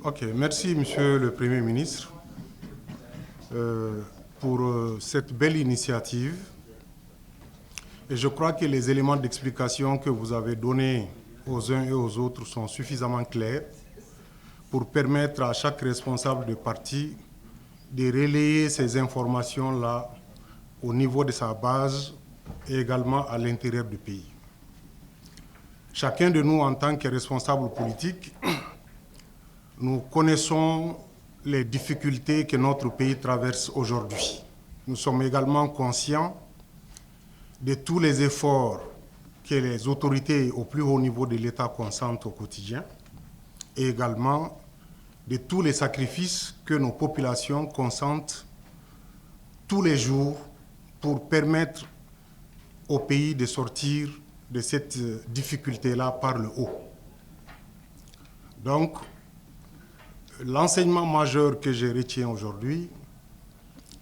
Ok, merci Monsieur le Premier ministre pour cette belle initiative. Et je crois que les éléments d'explication que vous avez donnés aux uns et aux autres sont suffisamment clairs pour permettre à chaque responsable de parti de relayer ces informations-là au niveau de sa base et également à l'intérieur du pays. Chacun de nous, en tant que responsable politique, nous connaissons les difficultés que notre pays traverse aujourd'hui. Nous sommes également conscients de tous les efforts que les autorités au plus haut niveau de l'État consentent au quotidien et également de tous les sacrifices que nos populations consentent tous les jours pour permettre au pays de sortir de cette difficulté-là par le haut. Donc, l'enseignement majeur que je retiens aujourd'hui,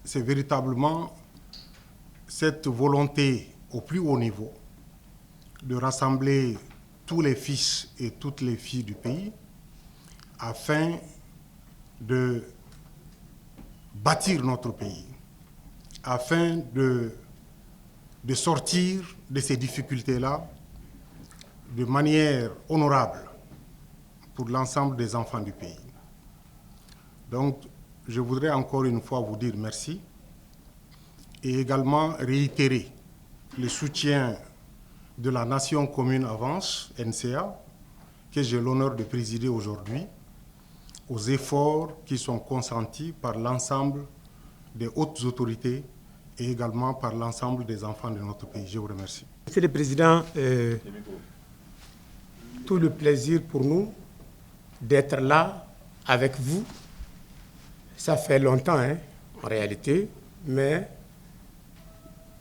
c'est véritablement cette volonté au plus haut niveau de rassembler tous les fils et toutes les filles du pays afin de bâtir notre pays, afin de sortir de ces difficultés-là de manière honorable pour l'ensemble des enfants du pays. Donc, je voudrais encore une fois vous dire merci et également réitérer le soutien de la Nation commune Avance, NCA, que j'ai l'honneur de présider aujourd'hui, aux efforts qui sont consentis par l'ensemble des hautes autorités et également par l'ensemble des enfants de notre pays. Je vous remercie. Monsieur le Président, tout le plaisir pour nous d'être là avec vous. Ça fait longtemps, en réalité, mais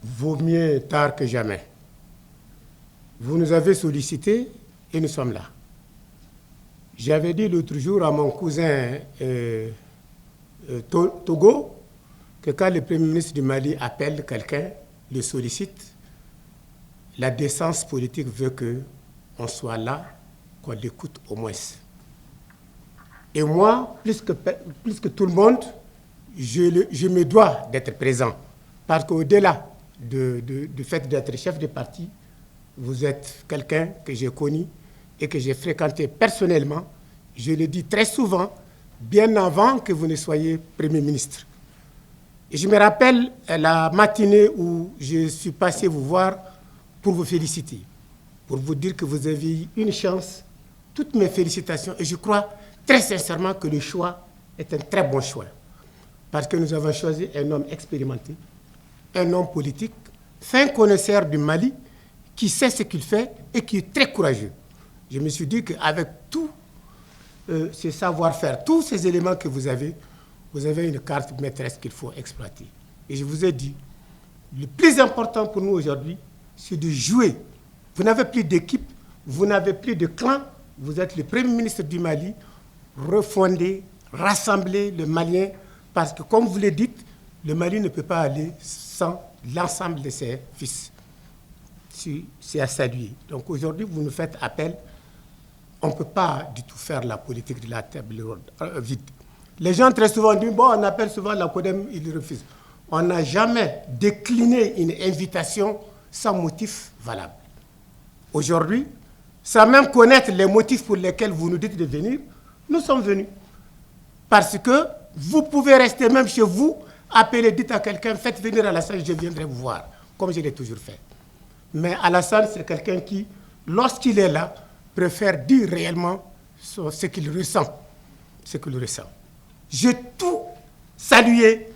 vaut mieux tard que jamais. Vous nous avez sollicités et nous sommes là. J'avais dit l'autre jour à mon cousin Togo que quand le Premier ministre du Mali appelle quelqu'un, le sollicite, la décence politique veut qu'on soit là, qu'on l'écoute au moins. Et moi, plus que tout le monde, je me dois d'être présent. Parce qu'au-delà du fait d'être chef de parti, vous êtes quelqu'un que j'ai connu et que j'ai fréquenté personnellement. Je le dis très souvent, bien avant que vous ne soyez Premier ministre. Et je me rappelle la matinée où je suis passé vous voir pour vous féliciter, pour vous dire que vous avez eu une chance. Toutes mes félicitations. Et je crois très sincèrement que le choix est un très bon choix. Parce que nous avons choisi un homme expérimenté, un homme politique, fin connaisseur du Mali, qui sait ce qu'il fait et qui est très courageux. Je me suis dit qu'avec tout ce savoir-faire, tous ces éléments que vous avez une carte maîtresse qu'il faut exploiter. Et je vous ai dit, le plus important pour nous aujourd'hui, c'est de jouer. Vous n'avez plus d'équipe, vous n'avez plus de clan, vous êtes le Premier ministre du Mali, refonder, rassembler le Malien, parce que comme vous le dites, le Mali ne peut pas aller sans l'ensemble de ses fils. C'est à saluer. Donc aujourd'hui, vous nous faites appel. On ne peut pas du tout faire la politique de la table vide. Les gens très souvent disent, bon, on appelle souvent la CODEM, ils refusent. On n'a jamais décliné une invitation sans motif valable. Aujourd'hui, sans même connaître les motifs pour lesquels vous nous dites de venir, nous sommes venus. Parce que vous pouvez rester même chez vous, appeler, dites à quelqu'un, faites venir Alassane, je viendrai vous voir, comme je l'ai toujours fait. Mais Alassane, c'est quelqu'un qui, lorsqu'il est là, préfère dire réellement ce qu'il ressent. J'ai tout salué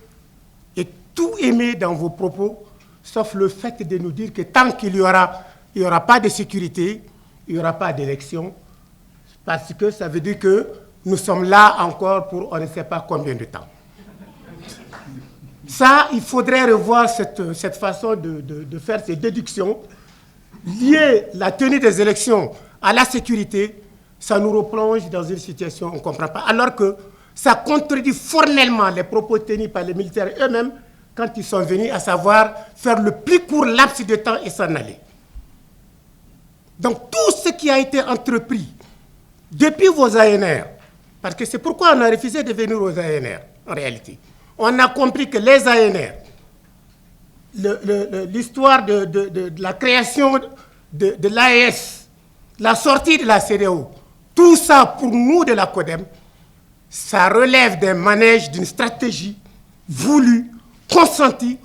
et tout aimé dans vos propos, sauf le fait de nous dire que tant qu'il n'y aura pas de sécurité, il n'y aura pas d'élection, parce que ça veut dire que nous sommes là encore pour on ne sait pas combien de temps. Ça, il faudrait revoir cette façon de faire ces déductions. Lier la tenue des élections à la sécurité, ça nous replonge dans une situation on ne comprend pas. Alors que ça contredit formellement les propos tenus par les militaires eux-mêmes quand ils sont venus, à savoir faire le plus court laps de temps et s'en aller. Donc tout ce qui a été entrepris depuis vos ANR, Parce que c'est pourquoi on a refusé de venir aux ANR, en réalité. On a compris que les ANR, l'histoire de la création de l'AES, la sortie de la CEDEAO, tout ça pour nous de la CODEM, ça relève d'un manège, d'une stratégie voulue, consentie,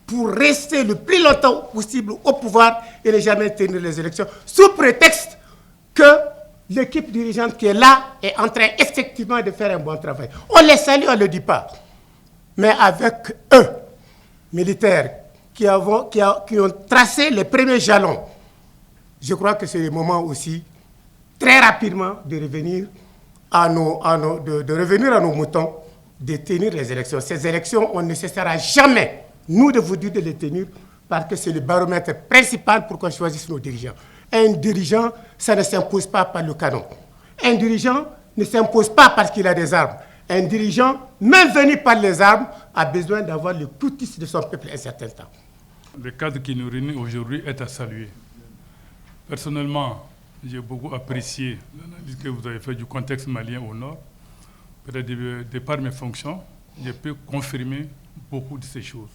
pour rester le plus longtemps possible au pouvoir et ne jamais tenir les élections, sous prétexte que l'équipe dirigeante qui est là est en train effectivement de faire un bon travail. On les salue, on ne le dit pas. Mais avec eux, militaires, qui ont tracé les premiers jalons, je crois que c'est le moment aussi, très rapidement, de revenir à nos moutons, de tenir les élections. Ces élections, on ne cessera jamais, nous, de vous dire de les tenir, parce que c'est le baromètre principal pour qu'on choisisse nos dirigeants. Un dirigeant, ça ne s'impose pas par le canon. Un dirigeant ne s'impose pas parce qu'il a des armes. Un dirigeant, même venu par les armes, a besoin d'avoir le cutis de son peuple un certain temps. Le cadre qui nous réunit aujourd'hui est à saluer. Personnellement, j'ai beaucoup apprécié l'analyse que vous avez faite du contexte malien au nord. Peut-être de par mes fonctions, je peux confirmer beaucoup de ces choses.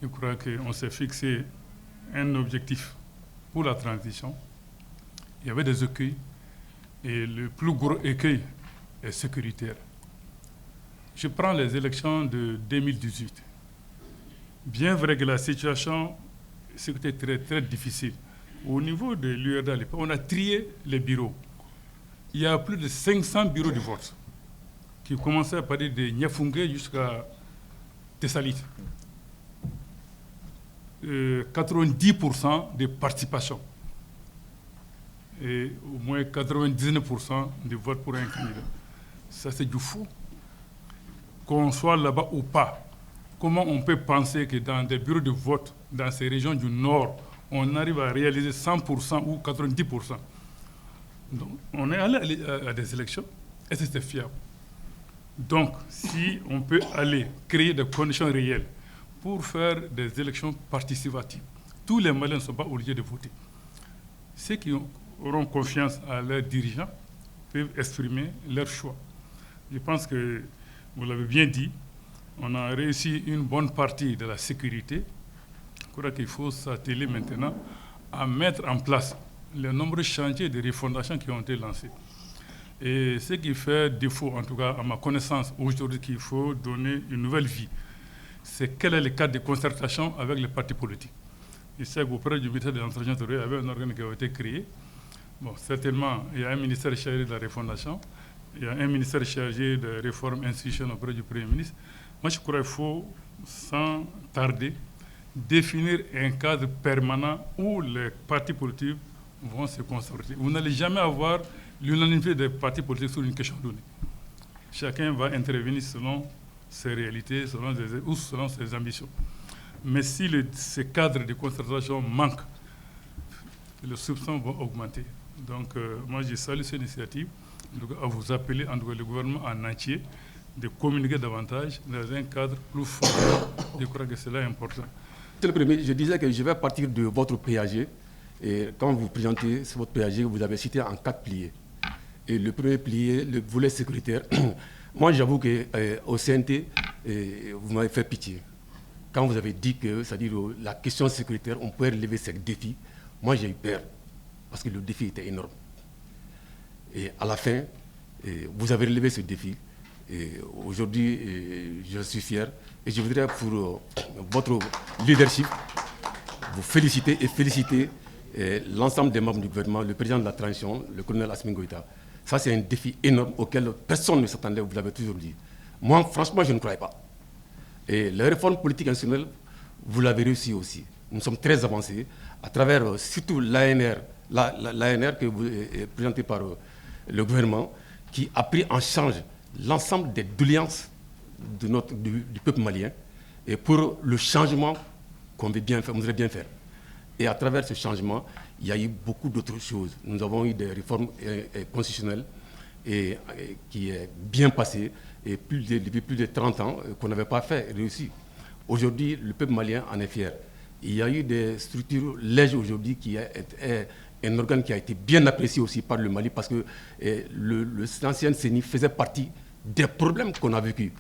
Je crois qu'on s'est fixé un objectif pour la transition. Il y avait des écueils, et le plus gros écueil est sécuritaire. Je prends les élections de 2018. Bien vrai que la situation, c'était très, très difficile. Au niveau de l'URD à l'époque, on a trié les bureaux. Il y a plus de 500 bureaux de vote qui commençaient à partir de Niafungé jusqu'à Tessalit. 90% de participation et au moins 99% de vote pour un candidat. Ça, c'est du fou. Qu'on soit là-bas ou pas, comment on peut penser que dans des bureaux de vote, dans ces régions du Nord, on arrive à réaliser 100% ou 90%? Donc, on est allé à des élections et c'était fiable. Donc, si on peut aller créer des conditions réelles pour faire des élections participatives, tous les Maliens ne sont pas obligés de voter. Ceux qui auront confiance à leurs dirigeants peuvent exprimer leur choix. Je pense que, vous l'avez bien dit, on a réussi une bonne partie de la sécurité. Je crois qu'il faut s'atteler maintenant à mettre en place les nombreux chantiers de refondation qui ont été lancés. Et ce qui fait défaut, en tout cas à ma connaissance aujourd'hui, qu'il faut donner une nouvelle vie, c'est quel est le cadre de concertation avec les partis politiques. Je sais qu'auprès du ministère de l'Entretien intérieur, il y avait un organe qui a été créé. Bon, certainement, il y a un ministère chargé de la refondation, il y a un ministère chargé de réforme institutionnelle auprès du Premier ministre. Moi, je crois qu'il faut, sans tarder, définir un cadre permanent où les partis politiques vont se concerter. Vous n'allez jamais avoir l'unanimité des partis politiques sur une question donnée. Chacun va intervenir selon ses réalités, selon ses ambitions. Mais si ces cadres de concertation manquent, les soupçons vont augmenter. Donc, moi, je salue cette initiative, à vous appeler, en tout cas le gouvernement en entier, de communiquer davantage dans un cadre plus fort. Je crois que cela est important. Monsieur le Premier, je disais que je vais partir de votre PAG. Et quand vous présentez votre PAG, vous avez cité en 4 piliers. Et le premier pilier, le volet sécuritaire, moi j'avoue qu'au CNT, vous m'avez fait pitié. Quand vous avez dit que, c'est-à-dire la question sécuritaire, on peut relever ce défi, moi j'ai eu peur, parce que le défi était énorme. Et à la fin, vous avez relevé ce défi. Aujourd'hui, je suis fier. Et je voudrais, pour votre leadership, vous féliciter et féliciter l'ensemble des membres du gouvernement, le président de la transition, le colonel Assimi Goïta. Ça, c'est un défi énorme auquel personne ne s'attendait, vous l'avez toujours dit. Moi, franchement, je ne croyais pas. Et la réforme politique institutionnelle, vous l'avez réussi aussi. Nous sommes très avancés à travers surtout l'ANR, l'ANR que vous est présenté par le gouvernement, qui a pris en charge l'ensemble des doléances du peuple malien et pour le changement qu'on veut bien faire, on voudrait bien faire. Et à travers ce changement, il y a eu beaucoup d'autres choses. Nous avons eu des réformes constitutionnelles qui est bien passées et depuis plus de 30 ans qu'on n'avait pas fait réussi. Aujourd'hui, le peuple malien en est fier. Il y a eu des structures légères aujourd'hui qui est un organe qui a été bien apprécié aussi par le Mali parce que l'ancien CENI faisait partie des problèmes qu'on a vécus.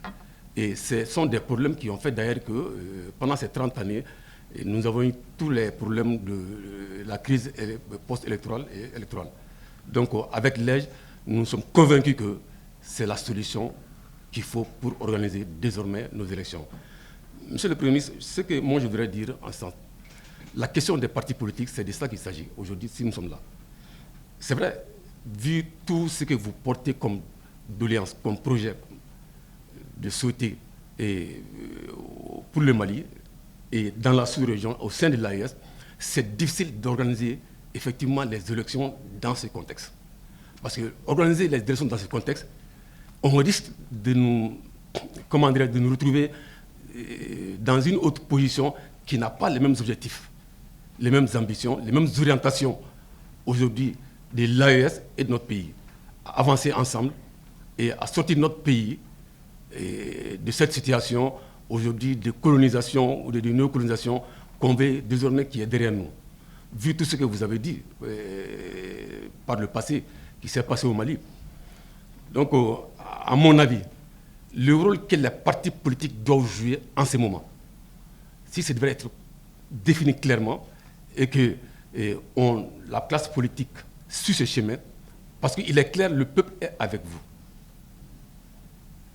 Et ce sont des problèmes qui ont fait d'ailleurs que pendant ces 30 années, nous avons eu tous les problèmes de la crise post-électorale et électorale. Donc avec l'EJ, nous sommes convaincus que c'est la solution qu'il faut pour organiser désormais nos élections. Monsieur le Premier ministre, ce que moi je voudrais dire en sens, la question des partis politiques, c'est de ça qu'il s'agit aujourd'hui si nous sommes là. C'est vrai, vu tout ce que vous portez comme doléance, comme projet de souhaiter pour le Mali et dans la sous-région, au sein de l'AES, c'est difficile d'organiser effectivement les élections dans ce contexte. Parce que organiser les élections dans ce contexte, on risque de nous retrouver dans une autre position qui n'a pas les mêmes objectifs, les mêmes ambitions, les mêmes orientations aujourd'hui de l'AES et de notre pays. À avancer ensemble et à sortir notre pays de cette situation aujourd'hui de colonisation ou de néocolonisation qu'on veut désormais qui est derrière nous. Vu tout ce que vous avez dit par le passé, qui s'est passé au Mali. Donc, à mon avis, le rôle que les partis politiques doivent jouer en ce moment, si ça devrait être défini clairement et que la classe politique suit ce chemin, parce qu'il est clair, le peuple est avec vous.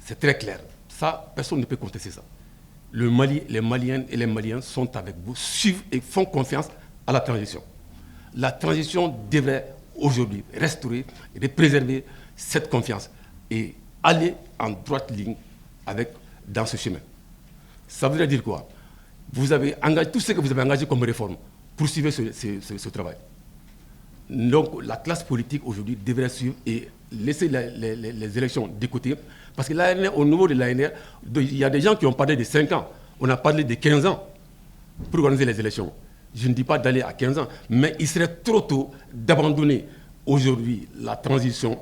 C'est très clair. Ça, personne ne peut contester ça. Le Mali, les Maliennes et les Maliens sont avec vous, suivent et font confiance à la transition. La transition devrait aujourd'hui restaurer et préserver cette confiance et aller en droite ligne dans ce chemin. Ça voudrait dire quoi? Vous avez engagé tout ce que vous avez engagé comme réforme, poursuivez ce travail. Donc la classe politique aujourd'hui devrait suivre et laisser les élections de côté. Parce que l'ANR, au niveau de l'ANR, il y a des gens qui ont parlé de 5 ans. On a parlé de 15 ans pour organiser les élections. Je ne dis pas d'aller à 15 ans, mais il serait trop tôt d'abandonner aujourd'hui la transition,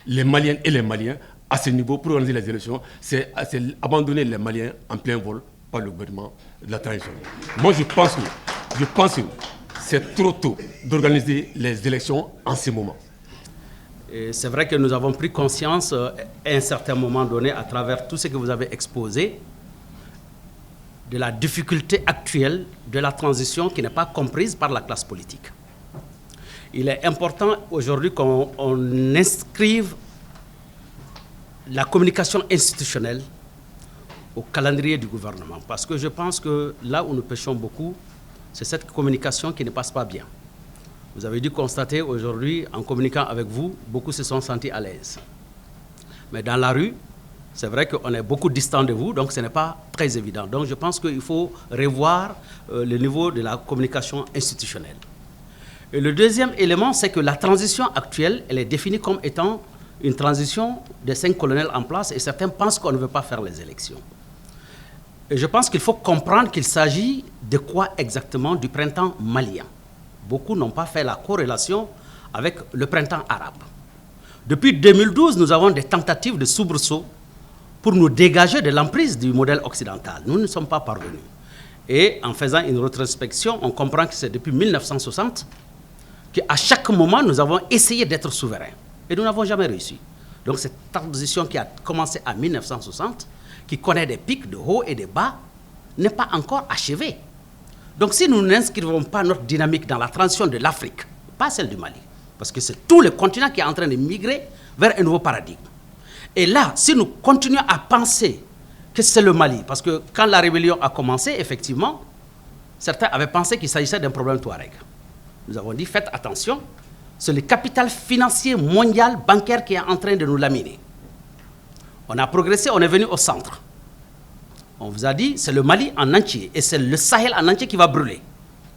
les Maliennes et les Maliens, à ce niveau pour organiser les élections. C'est abandonner les Maliens en plein vol par le gouvernement de la transition. Moi, je pense que c'est trop tôt d'organiser les élections en ce moment. C'est vrai que nous avons pris conscience à un certain moment donné, à travers tout ce que vous avez exposé, de la difficulté actuelle de la transition qui n'est pas comprise par la classe politique. Il est important aujourd'hui qu'on inscrive la communication institutionnelle au calendrier du gouvernement. Parce que je pense que là où nous pêchons beaucoup, c'est cette communication qui ne passe pas bien. Vous avez dû constater aujourd'hui, en communiquant avec vous, beaucoup se sont sentis à l'aise. Mais dans la rue, c'est vrai qu'on est beaucoup distant de vous, donc ce n'est pas très évident. Donc je pense qu'il faut revoir le niveau de la communication institutionnelle. Et le deuxième élément, c'est que la transition actuelle, elle est définie comme étant une transition de 5 colonels en place et certains pensent qu'on ne veut pas faire les élections. Et je pense qu'il faut comprendre qu'il s'agit de quoi exactement? Du printemps malien. Beaucoup n'ont pas fait la corrélation avec le printemps arabe. Depuis 2012, nous avons des tentatives de soubresaut pour nous dégager de l'emprise du modèle occidental. Nous ne sommes pas parvenus. Et en faisant une rétrospection, on comprend que c'est depuis 1960 qu'à chaque moment, nous avons essayé d'être souverains. Et nous n'avons jamais réussi. Donc cette transition qui a commencé en 1960, qui connaît des pics de haut et de bas, n'est pas encore achevée. Donc si nous n'inscrivons pas notre dynamique dans la transition de l'Afrique, pas celle du Mali, parce que c'est tout le continent qui est en train de migrer vers un nouveau paradigme. Et là, si nous continuons à penser que c'est le Mali, parce que quand la rébellion a commencé, effectivement, certains avaient pensé qu'il s'agissait d'un problème touareg. Nous avons dit, faites attention, c'est le capital financier mondial, bancaire qui est en train de nous laminer. On a progressé, on est venu au centre. On vous a dit, c'est le Mali en entier, et c'est le Sahel en entier qui va brûler.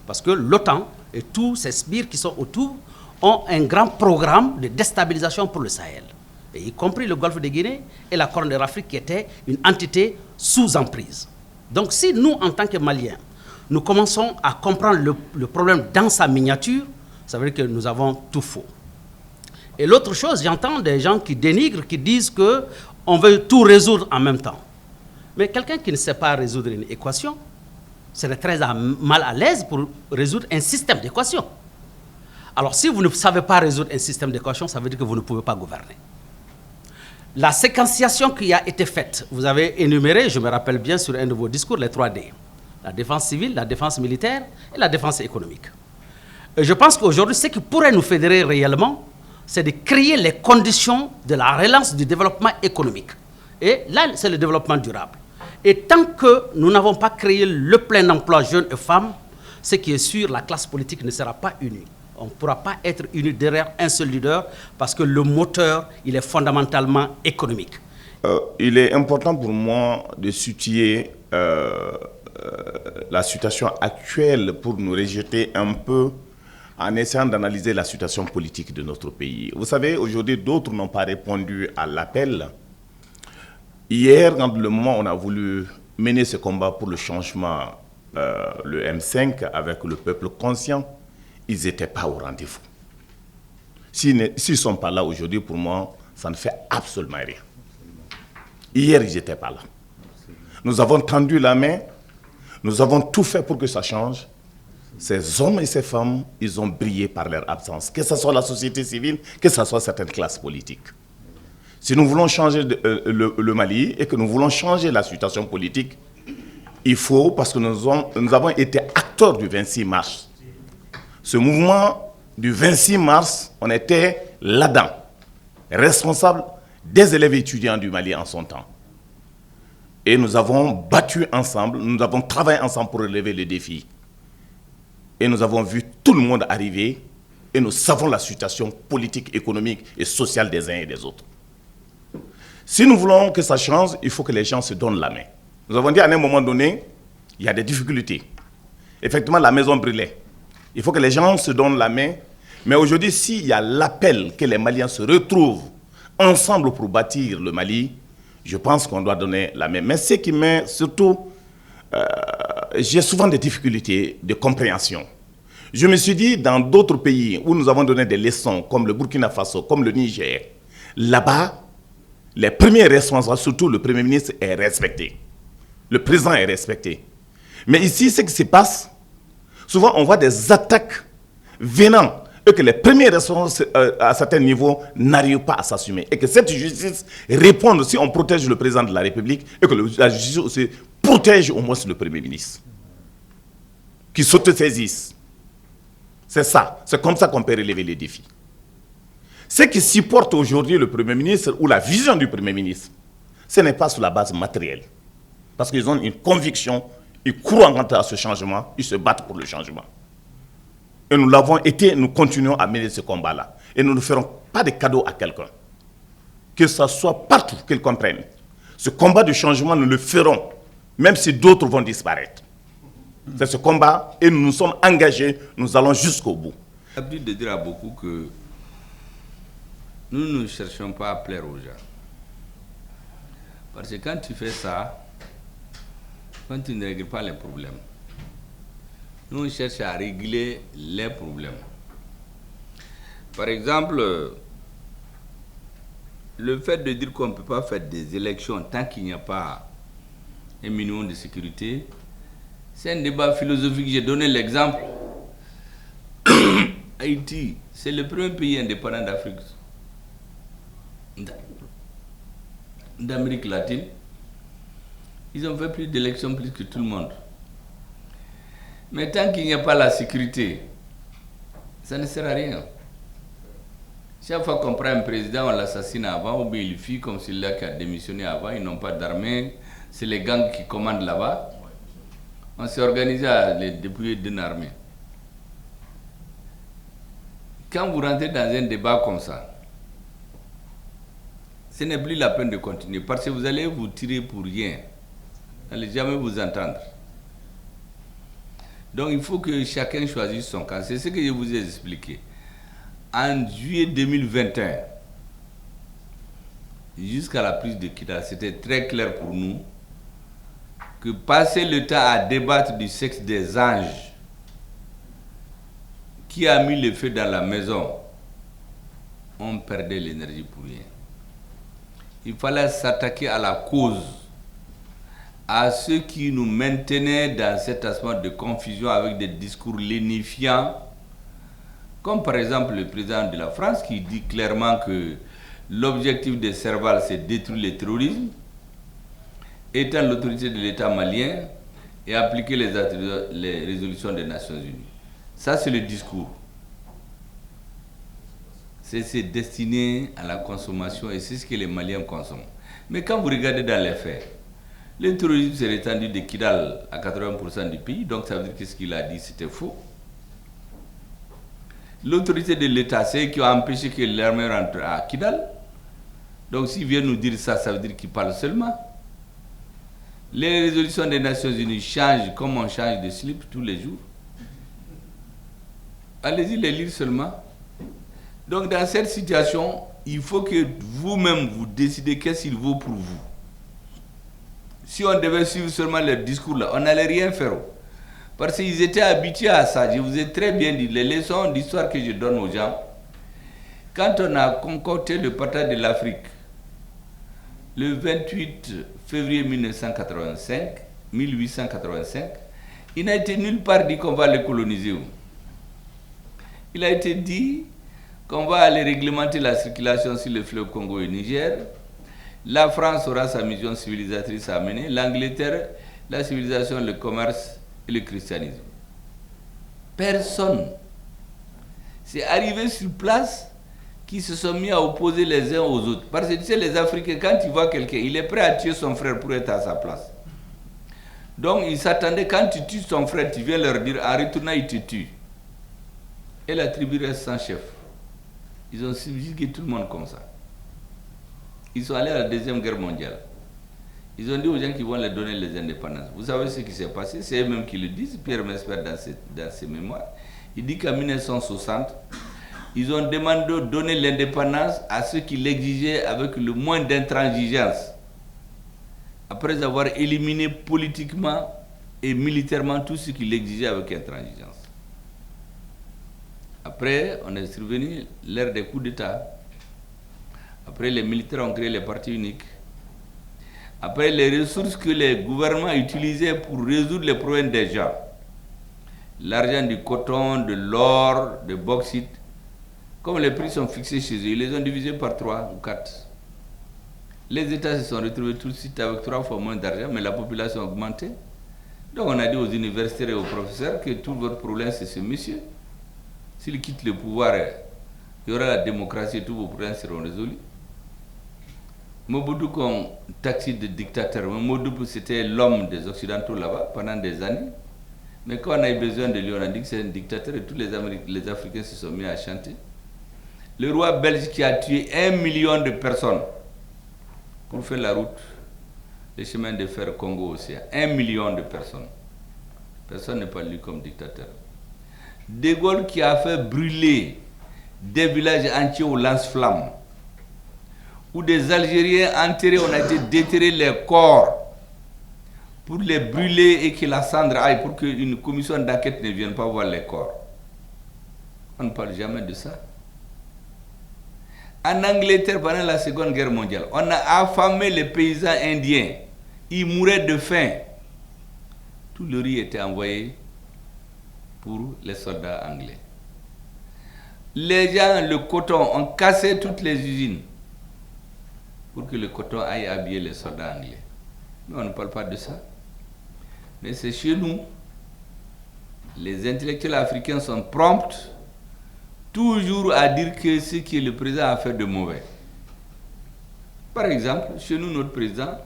Parce que l'OTAN et tous ces sbires qui sont autour ont un grand programme de déstabilisation pour le Sahel, et y compris le Golfe de Guinée et la Corne de l'Afrique qui était une entité sous emprise. Donc si nous, en tant que Maliens, nous commençons à comprendre le problème dans sa miniature, ça veut dire que nous avons tout faux. Et l'autre chose, j'entends des gens qui dénigrent, qui disent qu'on veut tout résoudre en même temps. Mais quelqu'un qui ne sait pas résoudre une équation serait très mal à l'aise pour résoudre un système d'équations. Alors, si vous ne savez pas résoudre un système d'équation, ça veut dire que vous ne pouvez pas gouverner. La séquenciation qui a été faite, vous avez énuméré, je me rappelle bien sur un de vos discours, les 3D. La défense civile, la défense militaire et la défense économique. Et je pense qu'aujourd'hui, ce qui pourrait nous fédérer réellement, c'est de créer les conditions de la relance du développement économique. Et là, c'est le développement durable. Et tant que nous n'avons pas créé le plein emploi jeunes et femmes, ce qui est sûr, la classe politique ne sera pas unie. On ne pourra pas être unis derrière un seul leader parce que le moteur, il est fondamentalement économique. Il est important pour moi de situer la situation actuelle pour nous rejeter un peu en essayant d'analyser la situation politique de notre pays. Vous savez, aujourd'hui, d'autres n'ont pas répondu à l'appel. Hier, quand le moment où on a voulu mener ce combat pour le changement, le M5, avec le peuple conscient, ils n'étaient pas au rendez-vous. S'ils ne sont pas là aujourd'hui, pour moi, ça ne fait absolument rien. Hier, ils n'étaient pas là. Nous avons tendu la main, nous avons tout fait pour que ça change. Ces hommes et ces femmes, ils ont brillé par leur absence, que ce soit la société civile, que ce soit certaines classes politiques. Si nous voulons changer le Mali et que nous voulons changer la situation politique, il faut, parce que nous avons été acteurs du 26 mars. Ce mouvement du 26 mars, on était là-dedans, responsables des élèves étudiants du Mali en son temps. Et nous avons battu ensemble, nous avons travaillé ensemble pour relever les défis. Et nous avons vu tout le monde arriver et nous savons la situation politique, économique et sociale des uns et des autres. Si nous voulons que ça change, il faut que les gens se donnent la main. Nous avons dit à un moment donné, il y a des difficultés. Effectivement, la maison brûlait. Il faut que les gens se donnent la main. Mais aujourd'hui, s'il y a l'appel que les Maliens se retrouvent ensemble pour bâtir le Mali, je pense qu'on doit donner la main. Mais ce qui met surtout... j'ai souvent des difficultés de compréhension. Je me suis dit, dans d'autres pays où nous avons donné des leçons, comme le Burkina Faso, comme le Niger, là-bas, les premiers responsables, surtout le Premier ministre, est respecté. Le président est respecté. Mais ici, ce qui se passe, souvent on voit des attaques venant et que les premiers responsables à certains niveaux n'arrivent pas à s'assumer. Et que cette justice réponde si on protège le président de la République et que la justice aussi protège au moins le Premier ministre. Qui s'autosaisissent. C'est ça. C'est comme ça qu'on peut relever les défis. Ce qui supporte aujourd'hui le Premier ministre ou la vision du Premier ministre, ce n'est pas sur la base matérielle. Parce qu'ils ont une conviction, ils croient à ce changement, ils se battent pour le changement. Et nous l'avons été, nous continuons à mener ce combat-là. Et nous ne ferons pas de cadeau à quelqu'un. Que ça soit partout, qu'ils comprennent. Ce combat de changement, nous le ferons, même si d'autres vont disparaître. C'est ce combat et nous nous sommes engagés, nous allons jusqu'au bout. J'ai l'habitude de dire à beaucoup que nous ne cherchons pas à plaire aux gens. Parce que quand tu fais ça, quand tu ne règles pas les problèmes, nous on cherche à régler les problèmes. Par exemple, le fait de dire qu'on ne peut pas faire des élections tant qu'il n'y a pas un minimum de sécurité, c'est un débat philosophique. J'ai donné l'exemple. Haïti, c'est le premier pays indépendant d'Afrique, d'Amérique latine. Ils ont fait plus d'élections plus que tout le monde. Mais tant qu'il n'y a pas la sécurité, ça ne sert à rien. Chaque fois qu'on prend un président, on l'assassine avant, ou bien il fuit comme celui-là qui a démissionné avant, ils n'ont pas d'armée, c'est les gangs qui commandent là-bas. On s'est organisé à les dépouiller d'une armée. Quand vous rentrez dans un débat comme ça, ce n'est plus la peine de continuer, parce que vous allez vous tirer pour rien. Vous n'allez jamais vous entendre. Donc il faut que chacun choisisse son camp. C'est ce que je vous ai expliqué. En juillet 2021, jusqu'à la prise de Kidal, c'était très clair pour nous que passer le temps à débattre du sexe des anges, qui a mis le feu dans la maison, on perdait l'énergie pour rien. Il fallait s'attaquer à la cause, à ceux qui nous maintenaient dans cet aspect de confusion avec des discours lénifiants, Comme par exemple le président de la France qui dit clairement que l'objectif de Serval, c'est détruire le terrorisme, étendre l'autorité de l'État malien et appliquer les résolutions des Nations Unies. Ça, c'est le discours. C'est destiné à la consommation et c'est ce que les Maliens consomment. Mais quand vous regardez dans les faits, le terrorisme s'est répandu de Kidal à 80% du pays, donc ça veut dire que ce qu'il a dit, c'était faux. L'autorité de l'État, c'est eux qui ont empêché que l'armée rentre à Kidal. Donc s'il vient nous dire ça, ça veut dire qu'il parle seulement. Les résolutions des Nations Unies changent comme on change de slip tous les jours. Allez-y les lire seulement. Donc dans cette situation, il faut que vous-même vous décidez qu'est-ce qu'il vaut pour vous. Si on devait suivre seulement leur discours là, on n'allait rien faire. Parce qu'ils étaient habitués à ça. Je vous ai très bien dit, les leçons d'histoire que je donne aux gens, quand on a concocté le partage de l'Afrique, le 28 février 1885, il n'a été nulle part dit qu'on va les coloniser. Il a été dit qu'on va aller réglementer la circulation sur le fleuve Congo et Niger. La France aura sa mission civilisatrice à mener. L'Angleterre, la civilisation, le commerce et le christianisme. Personne. C'est arrivé sur place qui se sont mis à opposer les uns aux autres. Parce que tu sais, les Africains, quand ils voient quelqu'un, il est prêt à tuer son frère pour être à sa place. Donc ils s'attendaient, quand tu tues ton frère, tu viens leur dire, en retournant, il te tue. Et la tribu reste sans chef. Ils ont subjugué tout le monde comme ça. Ils sont allés à la Deuxième Guerre mondiale. Ils ont dit aux gens qui vont leur donner les indépendances. Vous savez ce qui s'est passé? C'est eux-mêmes qui le disent. Pierre Mesper dans ses mémoires. Il dit qu'en 1960, ils ont demandé de donner l'indépendance à ceux qui l'exigeaient avec le moins d'intransigeance. Après avoir éliminé politiquement et militairement tout ce qui l'exigeait avec intransigeance. Après, on est survenu l'ère des coups d'État. Après, les militaires ont créé les partis uniques. Après, les ressources que les gouvernements utilisaient pour résoudre les problèmes des gens. L'argent du coton, de l'or, de bauxite. Comme les prix sont fixés chez eux, ils les ont divisés par 3 ou 4. Les États se sont retrouvés tout de suite avec 3 fois moins d'argent, mais la population a augmenté. Donc on a dit aux universitaires et aux professeurs que tout votre problème, c'est ce monsieur. S'il quitte le pouvoir, il y aura la démocratie et tous vos problèmes seront résolus. Mobutu qu'on taxi de dictateur. Mobutu c'était l'homme des Occidentaux là-bas pendant des années. Mais quand on a eu besoin de lui, on a dit que c'est un dictateur et tous les Africains se sont mis à chanter. Le roi belge qui a tué 1 million de personnes pour faire la route, le chemin de fer Congo-Océan. 1 million de personnes. Personne n'est pas lu comme dictateur. De Gaulle qui a fait brûler des villages entiers au lance-flammes, où des Algériens enterrés, on a été déterrer les corps pour les brûler et que la cendre aille, pour qu'une commission d'enquête ne vienne pas voir les corps. On ne parle jamais de ça. En Angleterre, pendant la Seconde Guerre mondiale, on a affamé les paysans indiens. Ils mouraient de faim. Tout le riz était envoyé pour les soldats anglais. Les gens, le coton, ont cassé toutes les usines pour que le coton aille habiller les soldats anglais. Mais on ne parle pas de ça. Mais c'est chez nous. Les intellectuels africains sont prompts toujours à dire que ce que le président a fait de mauvais. Par exemple, chez nous, notre président,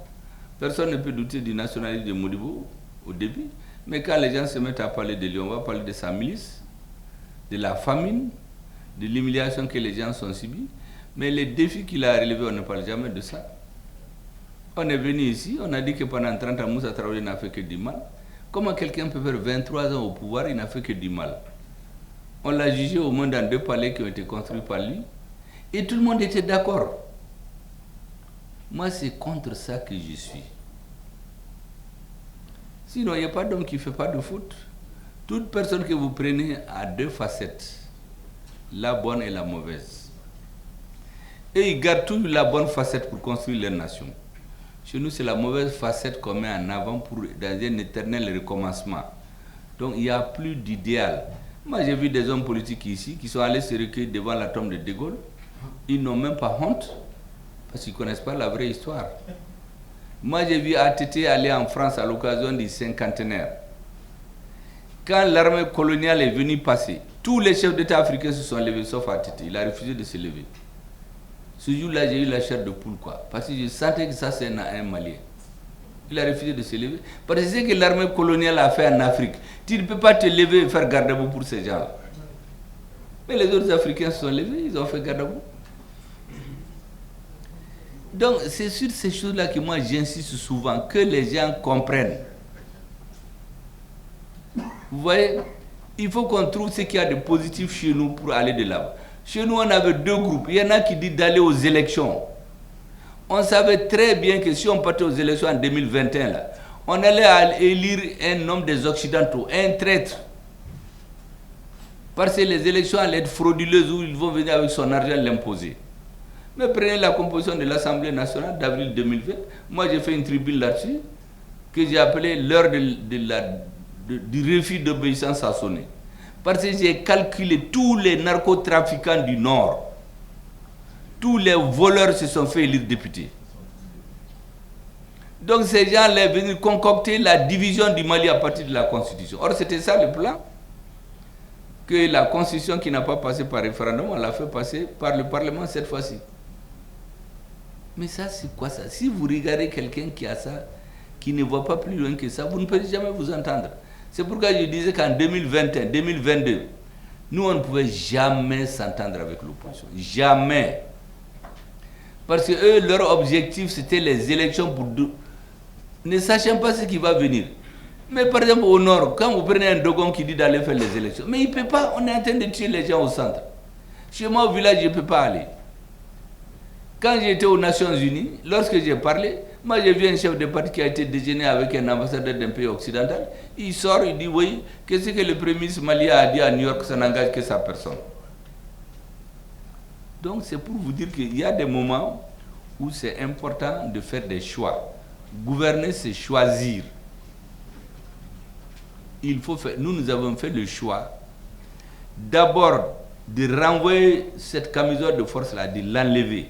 personne ne peut douter du nationalisme de Modibo au début, mais quand les gens se mettent à parler de lui, on va parler de sa milice, de la famine, de l'humiliation que les gens sont subis, mais les défis qu'il a relevés, on ne parle jamais de ça. On est venu ici, on a dit que pendant 30 ans, Moussa Traoré n'a fait que du mal. Comment quelqu'un peut faire 23 ans au pouvoir, il n'a fait que du mal? On l'a jugé au moins dans 2 palais qui ont été construits par lui. Et tout le monde était d'accord. Moi, c'est contre ça que je suis. Sinon, il n'y a pas d'homme qui ne fait pas de faute. Toute personne que vous prenez a 2 facettes. La bonne et la mauvaise. Et ils gardent toujours la bonne facette pour construire leur nation. Chez nous, c'est la mauvaise facette qu'on met en avant dans un éternel recommencement. Donc, il n'y a plus d'idéal. Moi, j'ai vu des hommes politiques ici qui sont allés se recueillir devant la tombe de De Gaulle. Ils n'ont même pas honte parce qu'ils ne connaissent pas la vraie histoire. Moi, j'ai vu ATT aller en France à l'occasion du cinquantenaire. Quand l'armée coloniale est venue passer, tous les chefs d'État africains se sont levés, sauf ATT. Il a refusé de se lever. Ce jour-là, j'ai eu la chair de poule, quoi. Parce que je sentais que ça, c'est un Malien. Il a refusé de se lever. Parce que c'est ce que l'armée coloniale a fait en Afrique. Tu ne peux pas te lever et faire garde-à-vous pour ces gens. Mais les autres Africains se sont levés, ils ont fait garde-à-vous. Donc, c'est sur ces choses-là que moi, j'insiste souvent, que les gens comprennent. Vous voyez, il faut qu'on trouve ce qu'il y a de positif chez nous pour aller de l'avant. Chez nous, on avait deux groupes. Il y en a qui disent d'aller aux élections. On savait très bien que si on partait aux élections en 2021, là, on allait élire un homme des Occidentaux, un traître. Parce que les élections allaient être frauduleuses où ils vont venir avec son argent l'imposer. Mais prenez la composition de l'Assemblée nationale d'avril 2020. Moi, j'ai fait une tribune là-dessus que j'ai appelée l'heure du refus d'obéissance a sonné. Parce que j'ai calculé tous les narcotrafiquants du Nord. Tous les voleurs se sont fait élire députés. Donc ces gens-là sont venus concocter la division du Mali à partir de la Constitution. Or, c'était ça le plan. Que la Constitution qui n'a pas passé par référendum, on l'a fait passer par le Parlement cette fois-ci. Mais ça, c'est quoi ça? Si vous regardez quelqu'un qui a ça, qui ne voit pas plus loin que ça, vous ne pouvez jamais vous entendre. C'est pourquoi je disais qu'en 2021, 2022, nous, on ne pouvait jamais s'entendre avec l'opposition. Jamais. Parce que eux, leur objectif, c'était les élections pour deux. Ne sachant pas ce qui va venir. Mais par exemple, au Nord, quand vous prenez un Dogon qui dit d'aller faire les élections, mais il ne peut pas, on est en train de tuer les gens au centre. Chez moi, au village, je ne peux pas aller. Quand j'étais aux Nations Unies, lorsque j'ai parlé, moi j'ai vu un chef de parti qui a été déjeuner avec un ambassadeur d'un pays occidental. Il sort, il dit oui, qu'est-ce que le premier ministre malien a dit à New York, ça n'engage que sa personne. Donc c'est pour vous dire qu'il y a des moments où c'est important de faire des choix. Gouverner, c'est choisir. Il faut faire, nous avons fait le choix d'abord de renvoyer cette camisole de force-là, de l'enlever.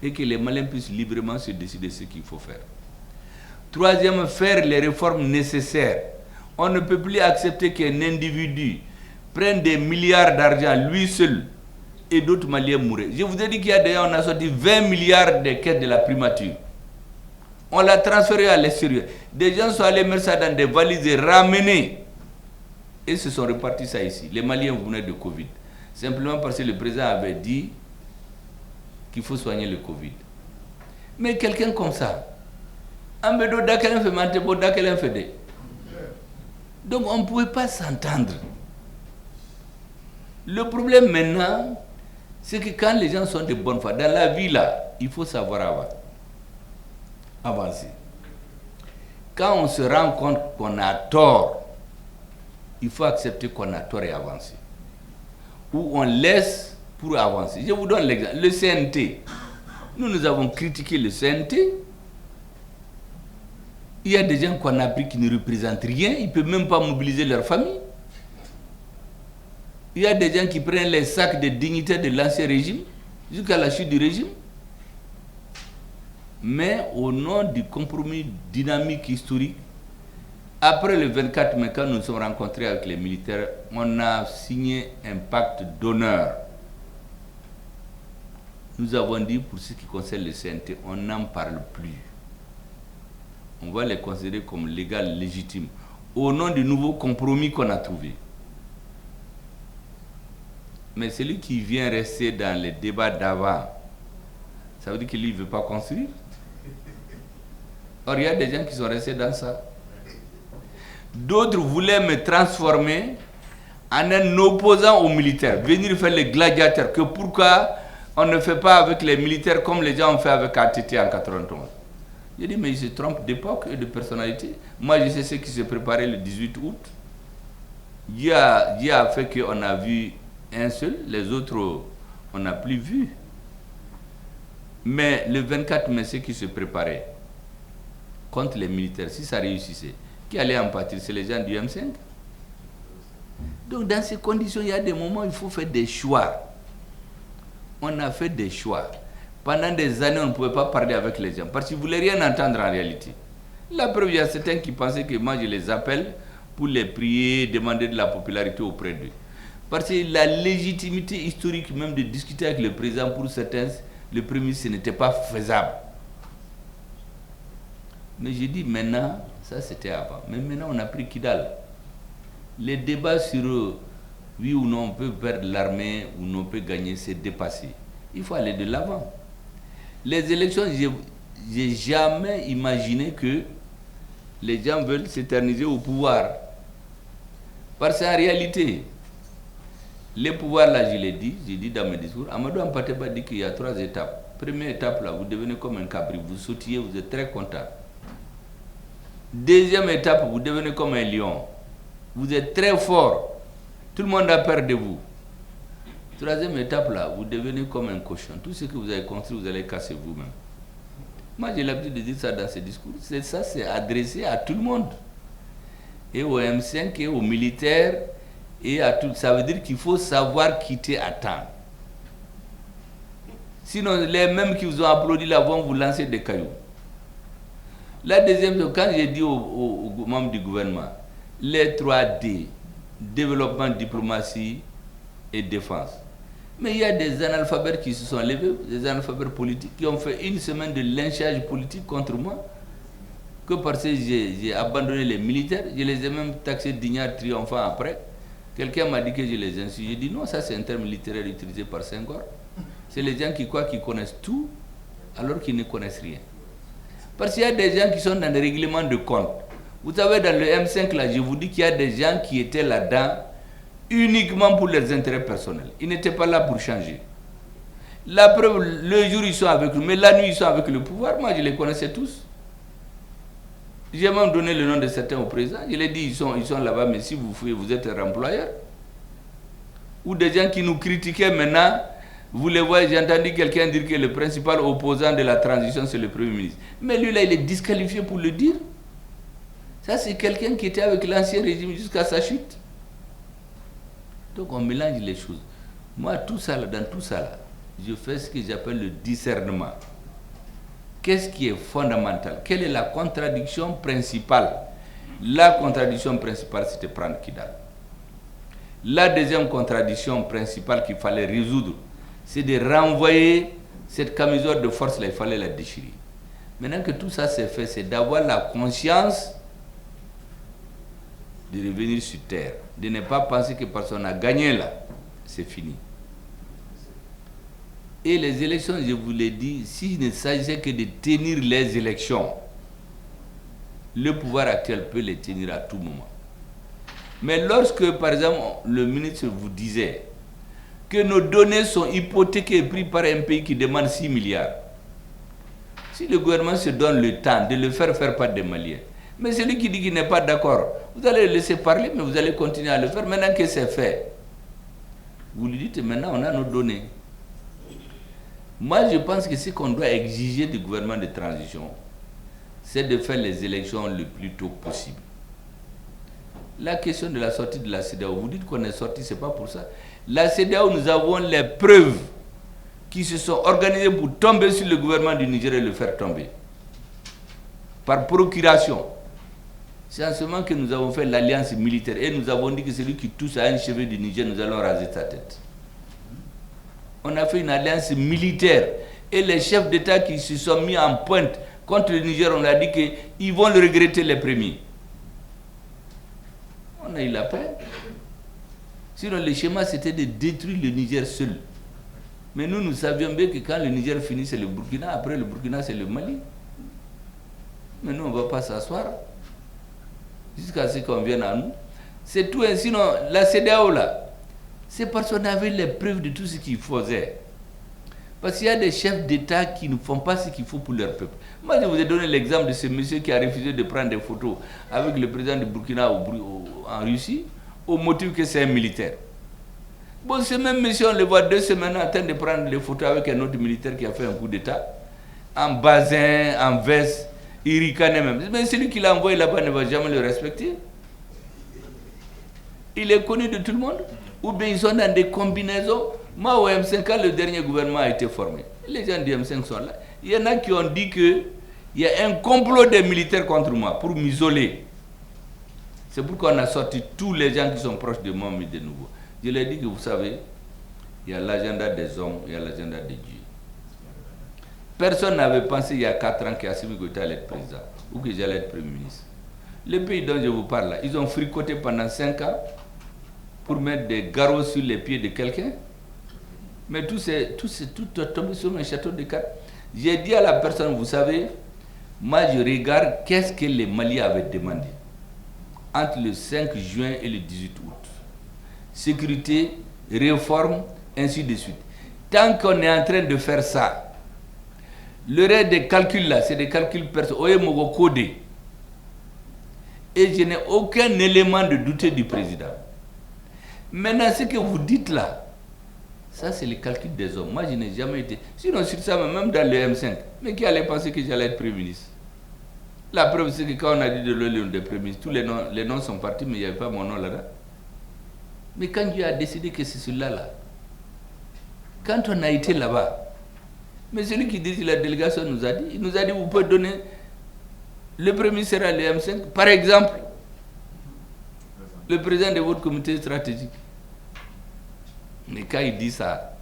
Et que les Maliens puissent librement se décider ce qu'il faut faire. Troisièmement, faire les réformes nécessaires. On ne peut plus accepter qu'un individu prenne des milliards d'argent lui seul et d'autres Maliens mourraient. Je vous ai dit qu'il y a d'ailleurs, on a sorti 20 milliards de caisses de la primature. On l'a transféré à l'extérieur. Des gens sont allés mettre ça dans des valises et ramener. Et se sont repartis ça ici. Les Maliens venaient de Covid. Simplement parce que le président avait dit qu'il faut soigner le Covid. Mais quelqu'un comme ça, donc on ne pouvait pas s'entendre. Le problème maintenant, c'est que quand les gens sont de bonne foi, dans la vie là, il faut savoir avancer. Quand on se rend compte qu'on a tort, il faut accepter qu'on a tort et avancer. Ou on laisse pour avancer. Je vous donne l'exemple. Le CNT. Nous avons critiqué le CNT. Il y a des gens qu'on a pris qui ne représentent rien. Ils ne peuvent même pas mobiliser leur famille. Il y a des gens qui prennent les sacs de dignitaires de l'ancien régime jusqu'à la chute du régime. Mais au nom du compromis dynamique historique, après le 24 mai, quand nous nous sommes rencontrés avec les militaires, on a signé un pacte d'honneur. Nous avons dit, pour ce qui concerne le CNT, on n'en parle plus. On va les considérer comme légal, légitimes, au nom du nouveau compromis qu'on a trouvé. Mais celui qui vient rester dans les débats d'avant, ça veut dire que lui, il ne veut pas construire. Or, il y a des gens qui sont restés dans ça. D'autres voulaient me transformer en un opposant aux militaires, venir faire les gladiateurs, que pourquoi on ne fait pas avec les militaires comme les gens ont fait avec ATT en 91. J'ai dit, mais ils se trompent d'époque et de personnalité. Moi, je sais ce qui s'est préparé le 18 août. Dieu a fait qu'on a vu un seul, les autres, on n'a plus vu. Mais le 24 mai, ce qui se préparait contre les militaires, si ça réussissait, qui allait en pâtir? C'est les gens du M5. Donc dans ces conditions, il y a des moments où il faut faire des choix. On a fait des choix. Pendant des années, on ne pouvait pas parler avec les gens parce qu'ils ne voulaient rien entendre en réalité. La preuve, il y a certains qui pensaient que moi je les appelle pour les prier, demander de la popularité auprès d'eux. Parce que la légitimité historique même de discuter avec le président, pour certains, le premier ministre, ce n'était pas faisable. Mais j'ai dit maintenant, ça c'était avant, mais maintenant on a pris Kidal. Les débats sur oui ou non on peut perdre l'armée ou non on peut gagner, c'est dépassé. Il faut aller de l'avant. Les élections, j'ai jamais imaginé que les gens veulent s'éterniser au pouvoir. Parce qu'en réalité, les pouvoirs là, je l'ai dit, j'ai dit dans mes discours, Amadou Hampâté-Bâ dit qu'il y a 3 étapes. Première étape là, vous devenez comme un cabri, vous sautillez, vous êtes très content. Deuxième étape, vous devenez comme un lion. Vous êtes très fort. Tout le monde a peur de vous. Troisième étape là, vous devenez comme un cochon. Tout ce que vous avez construit, vous allez casser vous-même. Moi, j'ai l'habitude de dire ça dans ces discours. Ça, c'est adressé à tout le monde. Et aux M5, et aux militaires, et à tout. Ça veut dire qu'il faut savoir quitter à temps. Sinon, les mêmes qui vous ont applaudi là vont vous lancer des cailloux. La deuxième chose, quand j'ai dit aux membres du gouvernement, les 3D, développement, diplomatie et défense. Mais il y a des analphabètes qui se sont levés, des analphabètes politiques, qui ont fait une semaine de lynchage politique contre moi, que parce que j'ai abandonné les militaires, je les ai même taxés d'ignards triomphants après. Quelqu'un m'a dit que je les insulte. J'ai dit non, ça c'est un terme littéraire utilisé par Senghor. C'est les gens qui croient qu'ils connaissent tout, alors qu'ils ne connaissent rien. Parce qu'il y a des gens qui sont dans des règlements de compte. Vous savez, dans le M5, là, je vous dis qu'il y a des gens qui étaient là-dedans uniquement pour leurs intérêts personnels. Ils n'étaient pas là pour changer. La preuve, le jour, ils sont avec nous, mais la nuit, ils sont avec le pouvoir. Moi, je les connaissais tous. J'ai même donné le nom de certains au président. Je l'ai dit, ils sont là-bas, mais si vous fouillez, vous êtes un employeur. Ou des gens qui nous critiquaient maintenant, vous les voyez, j'ai entendu quelqu'un dire que le principal opposant de la transition, c'est le Premier ministre. Mais lui, là, il est disqualifié pour le dire. Ça, c'est quelqu'un qui était avec l'ancien régime jusqu'à sa chute. Donc, on mélange les choses. Moi, tout ça, là, dans tout ça, là, je fais ce que j'appelle le discernement. Qu'est-ce qui est fondamental? Quelle est la contradiction principale? La contradiction principale, c'était prendre Kidal. La deuxième contradiction principale qu'il fallait résoudre, c'est de renvoyer cette camisole de force, là, il fallait la déchirer. Maintenant que tout ça s'est fait, c'est d'avoir la conscience de revenir sur terre, de ne pas penser que personne n'a gagné là, c'est fini. Et les élections, je vous l'ai dit, s'il ne s'agissait que de tenir les élections, le pouvoir actuel peut les tenir à tout moment. Mais lorsque, par exemple, le ministre vous disait que nos données sont hypothéquées et prises par un pays qui demande 6 milliards, si le gouvernement se donne le temps de le faire par des Maliens, mais celui qui dit qu'il n'est pas d'accord, vous allez le laisser parler, mais vous allez continuer à le faire. Maintenant que c'est fait, vous lui dites, maintenant on a nos données. Moi, je pense que ce qu'on doit exiger du gouvernement de transition, c'est de faire les élections le plus tôt possible. La question de la sortie de la CEDEAO, vous dites qu'on est sorti, ce n'est pas pour ça. La CEDEAO, nous avons les preuves qui se sont organisées pour tomber sur le gouvernement du Niger et le faire tomber. Par procuration. C'est en ce moment que nous avons fait l'alliance militaire et nous avons dit que celui qui touche à un cheveu du Niger, nous allons raser sa tête. On a fait une alliance militaire et les chefs d'État qui se sont mis en pointe contre le Niger, on a dit qu'ils vont le regretter les premiers. On a eu la paix. Sinon, le schéma, c'était de détruire le Niger seul. Mais nous savions bien que quand le Niger finit, c'est le Burkina. Après le Burkina, c'est le Mali. Mais nous, on ne va pas s'asseoir jusqu'à ce qu'on vienne à nous. C'est tout. Sinon, la CEDEAO, là, c'est parce qu'on avait les preuves de tout ce qu'il faisait. Parce qu'il y a des chefs d'État qui ne font pas ce qu'il faut pour leur peuple. Moi, je vous ai donné l'exemple de ce monsieur qui a refusé de prendre des photos avec le président du Burkina en Russie, au motif que c'est un militaire. Bon, ce même monsieur, on le voit 2 semaines en train de prendre des photos avec un autre militaire qui a fait un coup d'État, en basin, en veste, il ricanait même. Mais celui qui l'a envoyé là-bas ne va jamais le respecter. Il est connu de tout le monde. Ou bien ils sont dans des combinaisons. Moi, au M5, quand le dernier gouvernement a été formé, les gens du M5 sont là. Il y en a qui ont dit qu'il y a un complot des militaires contre moi pour m'isoler. C'est pourquoi on a sorti tous les gens qui sont proches de moi, mais de nouveau. Je leur ai dit que vous savez, il y a l'agenda des hommes, il y a l'agenda des dieux. Personne n'avait pensé il y a 4 ans qu'Assimi Goïta allait être président ou que j'allais être Premier ministre. Les pays dont je vous parle là, ils ont fricoté pendant 5 ans pour mettre des garrots sur les pieds de quelqu'un. Mais tout est tombé sur un château de cartes. J'ai dit à la personne, vous savez, moi je regarde qu'est-ce que les Maliens avaient demandé entre le 5 juin et le 18 août. Sécurité, réforme, ainsi de suite. Tant qu'on est en train de faire ça, le reste des calculs là, c'est des calculs personnels. Et je n'ai aucun élément de douter du président. Maintenant, ce que vous dites là, ça c'est le calcul des hommes. Moi, je n'ai jamais été... Sinon, sur ça, même dans le M5, mais qui allait penser que j'allais être Premier ministre? La preuve, c'est que quand on a dit de l'Olympe de Premier ministre, tous les noms sont partis, mais il n'y avait pas mon nom là-dedans. Mais quand Dieu a décidé que c'est celui-là, là, quand on a été là-bas, mais celui qui dirige la délégation nous a dit, il nous a dit, vous pouvez donner le premier sera le M5, par exemple, le président de votre comité stratégique. Mais quand il dit ça,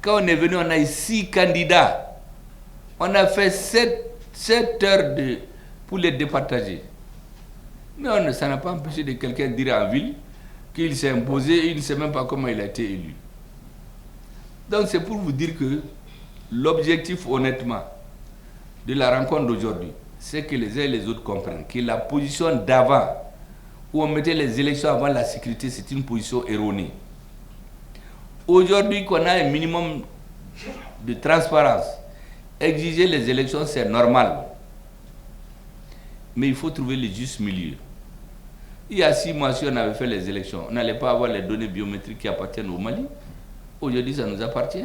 quand on est venu, on a eu 6 candidats. On a fait 7 heures pour les départager. Mais ça n'a pas empêché de quelqu'un de dire en ville qu'il s'est imposé, il ne sait même pas comment il a été élu. Donc c'est pour vous dire que l'objectif, honnêtement, de la rencontre d'aujourd'hui, c'est que les uns et les autres comprennent que la position d'avant, où on mettait les élections avant la sécurité, c'est une position erronée. Aujourd'hui, qu'on a un minimum de transparence, exiger les élections, c'est normal. Mais il faut trouver le juste milieu. Il y a 6 mois, si on avait fait les élections, on n'allait pas avoir les données biométriques qui appartiennent au Mali. Aujourd'hui, ça nous appartient.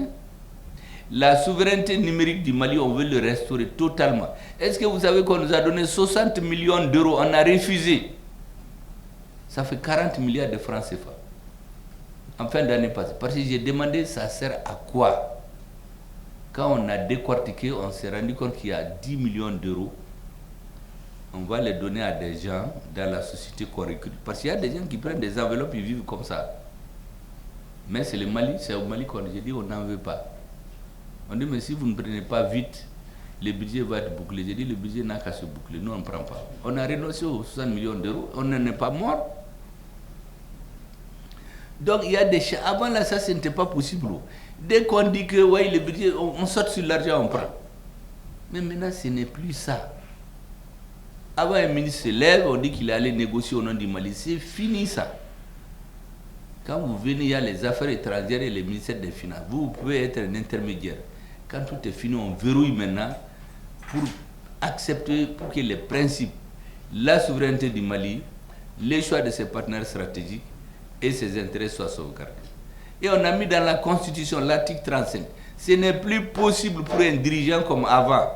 La souveraineté numérique du Mali, on veut le restaurer totalement. Est-ce que vous savez qu'on nous a donné 60 millions d'euros, on a refusé? Ça fait 40 milliards de francs CFA. En fin d'année passée. Parce que j'ai demandé, ça sert à quoi? Quand on a décortiqué, on s'est rendu compte qu'il y a 10 millions d'euros. On va les donner à des gens dans la société qu'on recrute. Parce qu'il y a des gens qui prennent des enveloppes et vivent comme ça. Mais c'est le Mali, c'est au Mali qu'on a dit on n'en veut pas. On dit, mais si vous ne prenez pas vite, le budget va être bouclé. J'ai dit, le budget n'a qu'à se boucler. Nous, on ne prend pas. On a renoncé aux 60 millions d'euros. On n'en est pas mort. Donc, il y a des choses. Avant là, ça, ce n'était pas possible. Dès qu'on dit que, ouais, le budget, on saute sur l'argent, on prend. Mais maintenant, ce n'est plus ça. Avant, un ministre se lève, on dit qu'il allait négocier au nom du Mali. C'est fini, ça. Quand vous venez, il y a les affaires étrangères et les ministères des Finances. Vous pouvez être un intermédiaire. Quand tout est fini, on verrouille maintenant pour accepter, pour que les principes, la souveraineté du Mali, les choix de ses partenaires stratégiques et ses intérêts soient sauvegardés. Et on a mis dans la Constitution l'article 35. Ce n'est plus possible pour un dirigeant comme avant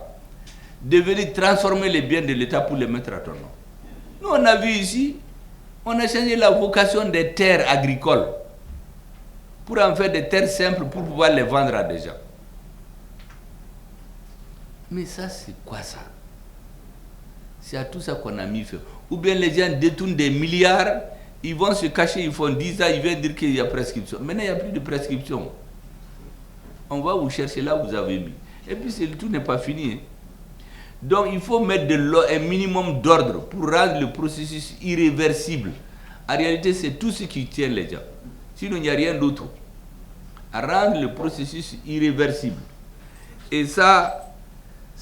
de venir transformer les biens de l'État pour les mettre à ton nom. Nous, on a vu ici, on a changé la vocation des terres agricoles pour en faire des terres simples pour pouvoir les vendre à des gens. Mais ça, c'est quoi ça? C'est à tout ça qu'on a mis feu. Ou bien les gens détournent des milliards, ils vont se cacher, ils font 10 ans, ils viennent dire qu'il y a prescription. Maintenant, il n'y a plus de prescription. On va vous chercher là où vous avez mis. Et puis, tout n'est pas fini. Hein. Donc, il faut mettre un minimum d'ordre pour rendre le processus irréversible. En réalité, c'est tout ce qui tient les gens. Sinon, il n'y a rien d'autre. À rendre le processus irréversible. Et ça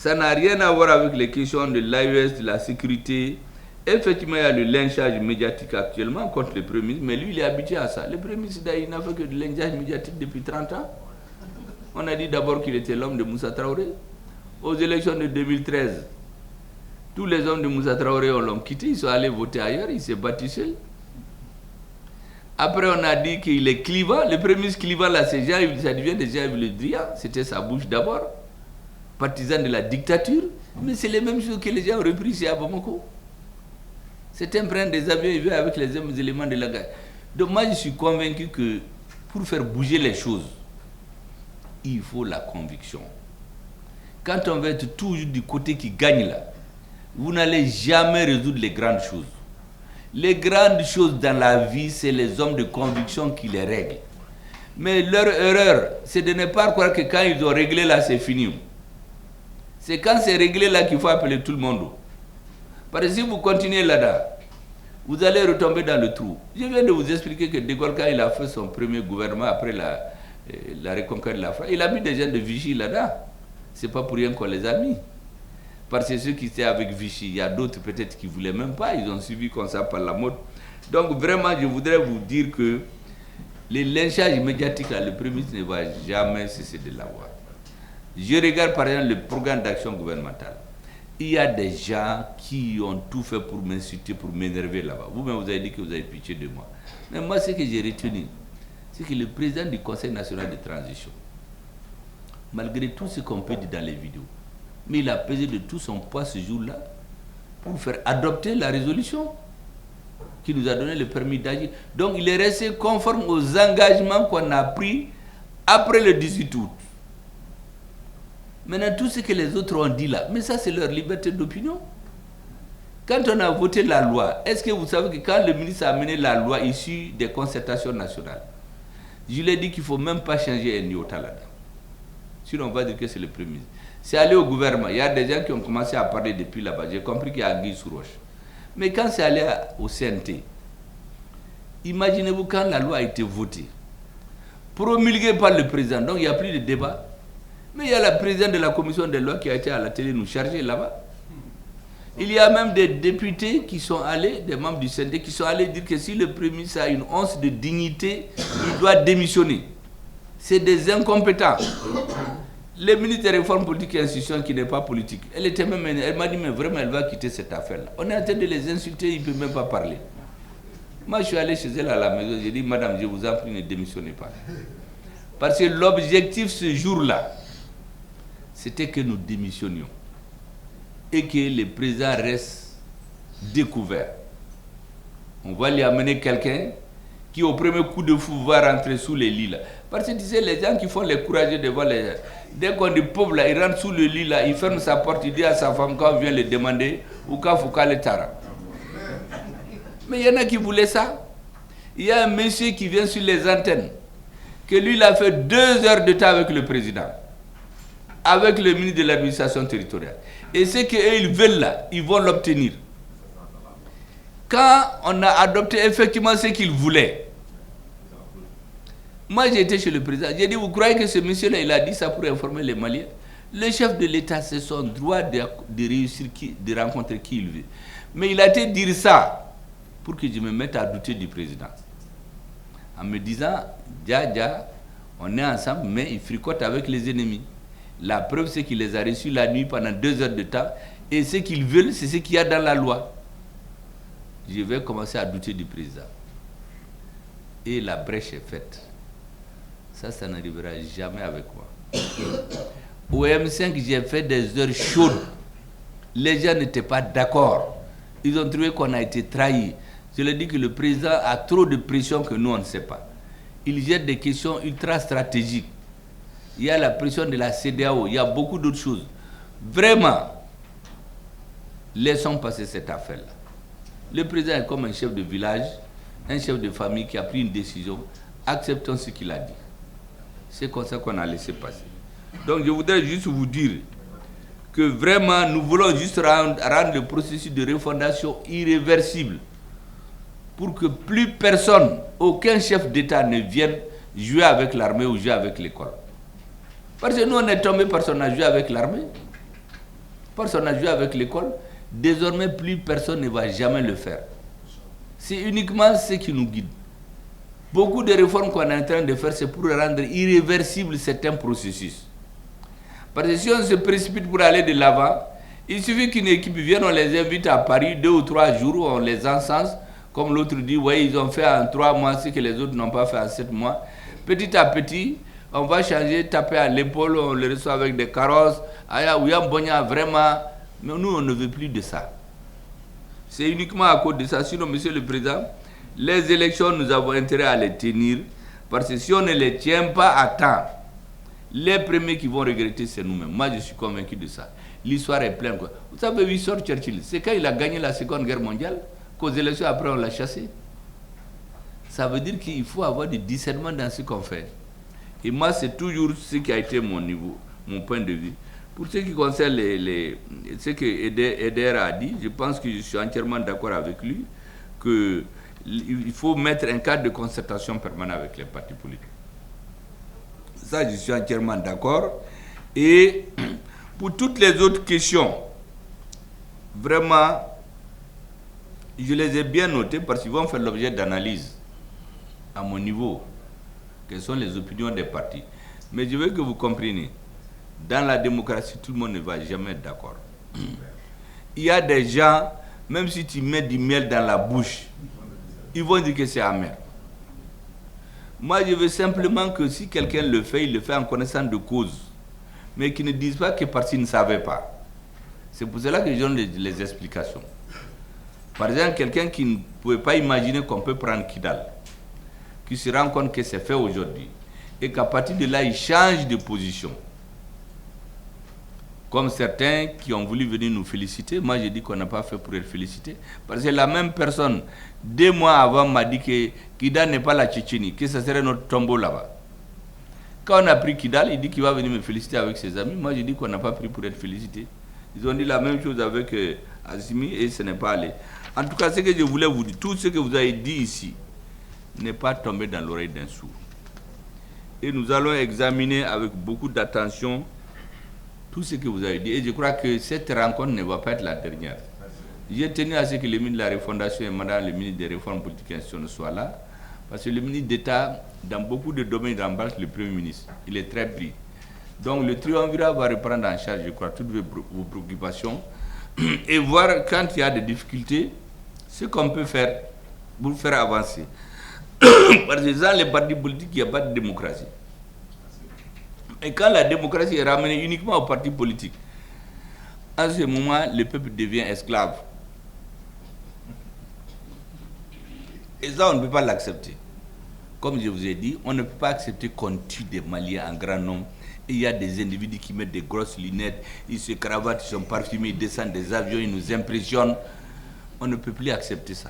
n'a rien à voir avec les questions de l'AES, de la sécurité. Effectivement, il y a le lynchage médiatique actuellement contre le Premier ministre, mais lui, il est habitué à ça. Le Premier ministre, il n'a fait que du lynchage médiatique depuis 30 ans. On a dit d'abord qu'il était l'homme de Moussa Traoré. Aux élections de 2013, tous les hommes de Moussa Traoré l'ont quitté, ils sont allés voter ailleurs, il s'est battu seul. Après, on a dit qu'il est clivant. Le Premier ministre clivant, là, ça devient déjà le Drian. C'était sa bouche d'abord. Partisan de la dictature. Mais c'est les mêmes choses que les gens ont repris ici à Bamako. Certains prennent des avions, ils viennent avec les mêmes éléments de langage. Donc moi, je suis convaincu que pour faire bouger les choses, il faut la conviction. Quand on veut être toujours du côté qui gagne là, vous n'allez jamais résoudre les grandes choses. Les grandes choses dans la vie, c'est les hommes de conviction qui les règlent. Mais leur erreur, c'est de ne pas croire que quand ils ont réglé là, c'est fini. C'est quand c'est réglé là qu'il faut appeler tout le monde. Parce que si vous continuez là-dedans, vous allez retomber dans le trou. Je viens de vous expliquer que De Gaulle, quand il a fait son premier gouvernement après la reconquête de la France, il a mis des gens de Vichy là-dedans. C'est pas pour rien qu'on les a mis. Parce que ceux qui étaient avec Vichy, il y a d'autres peut-être qui ne voulaient même pas, ils ont suivi comme ça par la mode. Donc vraiment, je voudrais vous dire que les lynchages médiatiques, là, le Premier ministre ne va jamais cesser de l'avoir. Je regarde par exemple le programme d'action gouvernementale. Il y a des gens qui ont tout fait pour m'insulter, pour m'énerver là-bas. Vous-même, vous avez dit que vous avez pitié de moi. Mais moi, ce que j'ai retenu, c'est que le président du Conseil national de transition, malgré tout ce qu'on peut dire dans les vidéos, mais il a pesé de tout son poids ce jour-là pour faire adopter la résolution qui nous a donné le permis d'agir. Donc il est resté conforme aux engagements qu'on a pris après le 18 août. Maintenant, tout ce que les autres ont dit là, mais ça c'est leur liberté d'opinion. Quand on a voté la loi, est-ce que vous savez que quand le ministre a amené la loi issue des concertations nationales, je lui ai dit qu'il ne faut même pas changer un iota là-dedans. Sinon on va dire que c'est le Premier ministre. C'est allé au gouvernement. Il y a des gens qui ont commencé à parler depuis là-bas. J'ai compris qu'il y a Guy sous roche. Mais quand c'est allé au CNT, imaginez-vous quand la loi a été votée, promulguée par le président, donc il n'y a plus de débat. Mais il y a la présidente de la commission des lois qui a été à la télé nous charger là-bas. Il y a même des députés qui sont allés, des membres du CNT, qui sont allés dire que si le Premier ministre a une once de dignité, il doit démissionner. C'est des incompétents. Le ministre des réformes politiques et institutions qui n'est pas politique, elle m'a dit, mais vraiment, elle va quitter cette affaire-là. On est en train de les insulter, il ne peut même pas parler. Moi, je suis allé chez elle à la maison, j'ai dit, madame, je vous en prie, ne démissionnez pas. Parce que l'objectif ce jour-là, c'était que nous démissionnions. Et que le président reste découvert. On va lui amener quelqu'un qui, au premier coup de fou, va rentrer sous les lits là. Parce que tu sais, les gens qui font les courageux devant les... Dès qu'on est pauvre là, il rentre sous le lit là, il ferme sa porte, il dit à sa femme quand on vient le demander, ou quand il faut qu'elle le tara. Mais il y en a qui voulaient ça. Il y a un monsieur qui vient sur les antennes, que lui, il a fait 2 heures de temps avec le président, avec le ministre de l'administration territoriale. Et ce qu'eux, ils veulent là, ils vont l'obtenir. Quand on a adopté effectivement ce qu'ils voulaient, moi j'ai été chez le président, j'ai dit, vous croyez que ce monsieur-là, il a dit ça pour informer les Maliens? Le chef de l'État, c'est son droit de réussir, de rencontrer qui il veut. Mais il a été dire ça pour que je me mette à douter du président. En me disant, Dja, on est ensemble, mais il fricote avec les ennemis. La preuve, c'est qu'il les a reçus la nuit pendant 2 heures de temps. Et ce qu'ils veulent, c'est ce qu'il y a dans la loi. Je vais commencer à douter du président. Et la brèche est faite. Ça n'arrivera jamais avec moi. Au M5, j'ai fait des heures chaudes. Les gens n'étaient pas d'accord. Ils ont trouvé qu'on a été trahis. Je leur dis que le président a trop de pression que nous, on ne sait pas. Il jette des questions ultra stratégiques. Il y a la pression de la CEDEAO, il y a beaucoup d'autres choses. Vraiment, laissons passer cette affaire-là. Le président est comme un chef de village, un chef de famille qui a pris une décision. Acceptons ce qu'il a dit. C'est comme ça qu'on a laissé passer. Donc je voudrais juste vous dire que vraiment nous voulons juste rendre le processus de refondation irréversible pour que plus personne, aucun chef d'État ne vienne jouer avec l'armée ou jouer avec l'école. Parce que nous on est tombé, personne n'a joué avec l'armée, personne n'a joué avec l'école. Désormais plus personne ne va jamais le faire. C'est uniquement ce qui nous guide. Beaucoup de réformes qu'on est en train de faire, c'est pour rendre irréversible certains processus. Parce que si on se précipite pour aller de l'avant, il suffit qu'une équipe vienne, on les invite à Paris 2 ou 3 jours, on les encense, comme l'autre dit, ouais, ils ont fait en 3 mois ce que les autres n'ont pas fait en 7 mois. Petit à petit, on va changer, taper à l'épaule, on les reçoit avec des carrosses, vraiment, mais nous on ne veut plus de ça. C'est uniquement à cause de ça, sinon, monsieur le président, Les élections, nous avons intérêt à les tenir, parce que si on ne les tient pas à temps, les premiers qui vont regretter, c'est nous-mêmes. Moi, je suis convaincu de ça. L'histoire est pleine. Quoi. Vous savez, Winston Churchill, c'est quand il a gagné la Seconde Guerre mondiale qu'aux élections, après, on l'a chassé. Ça veut dire qu'il faut avoir du discernement dans ce qu'on fait. Et moi, c'est toujours ce qui a été mon point de vue. Pour ce qui concerne ce que Eder a dit, je pense que je suis entièrement d'accord avec lui qu'il faut mettre un cadre de concertation permanent avec les partis politiques. Ça, je suis entièrement d'accord. Et pour toutes les autres questions, vraiment, je les ai bien notées parce qu'ils vont faire l'objet d'analyse à mon niveau. Quelles sont les opinions des partis. Mais je veux que vous compreniez, dans la démocratie, tout le monde ne va jamais être d'accord. Il y a des gens, même si tu mets du miel dans la bouche, ils vont dire que c'est amer. Moi, je veux simplement que si quelqu'un le fait, il le fait en connaissance de cause. Mais qu'ils ne disent pas que parti ne savait pas. C'est pour cela que je donne les explications. Par exemple, quelqu'un qui ne pouvait pas imaginer qu'on peut prendre Kidal, qui se rend compte que c'est fait aujourd'hui, et qu'à partir de là, il change de position. Comme certains qui ont voulu venir nous féliciter, moi j'ai dit qu'on n'a pas fait pour être félicité. Parce que la même personne, 2 mois avant, m'a dit que Kidal n'est pas la Tchétchénie, que ce serait notre tombeau là-bas. Quand on a pris Kidal, il dit qu'il va venir me féliciter avec ses amis. Moi j'ai dit qu'on n'a pas pris pour être félicité. Ils ont dit la même chose avec Assimi et ce n'est pas allé. En tout cas, ce que je voulais vous dire, tout ce que vous avez dit ici, n'est pas tombé dans l'oreille d'un sourd. Et nous allons examiner avec beaucoup d'attention tout ce que vous avez dit. Et je crois que cette rencontre ne va pas être la dernière. J'ai tenu à ce que le ministre de la Refondation et madame le ministre des Réformes politiques et institutionnelles soient là, parce que le ministre d'État, dans beaucoup de domaines, il remplace le Premier ministre. Il est très pris. Donc le triumvirat va reprendre en charge, je crois, toutes vos préoccupations et voir quand il y a des difficultés, ce qu'on peut faire pour faire avancer. Parce que dans les partis politiques, il n'y a pas de démocratie. Et quand la démocratie est ramenée uniquement aux partis politiques, à ce moment, le peuple devient esclave. Et ça, on ne peut pas l'accepter. Comme je vous ai dit, on ne peut pas accepter qu'on tue des Maliens en grand nombre. Et il y a des individus qui mettent des grosses lunettes, ils se cravatent, ils sont parfumés, ils descendent des avions, ils nous impressionnent. On ne peut plus accepter ça.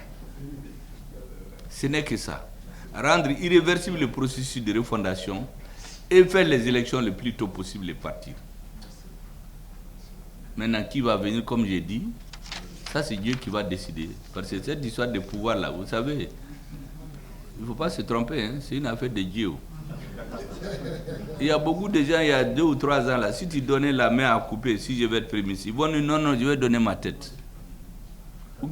Ce n'est que ça. Rendre irréversible le processus de refondation et faire les élections le plus tôt possible et partir. Maintenant, qui va venir, comme j'ai dit, ça c'est Dieu qui va décider. Parce que cette histoire de pouvoir là, vous savez, il ne faut pas se tromper, hein, c'est une affaire de Dieu. Il y a beaucoup de gens, il y a 2 ou 3 ans là, si tu donnais la main à couper, si je vais être premier, ils vont dire non, je vais donner ma tête.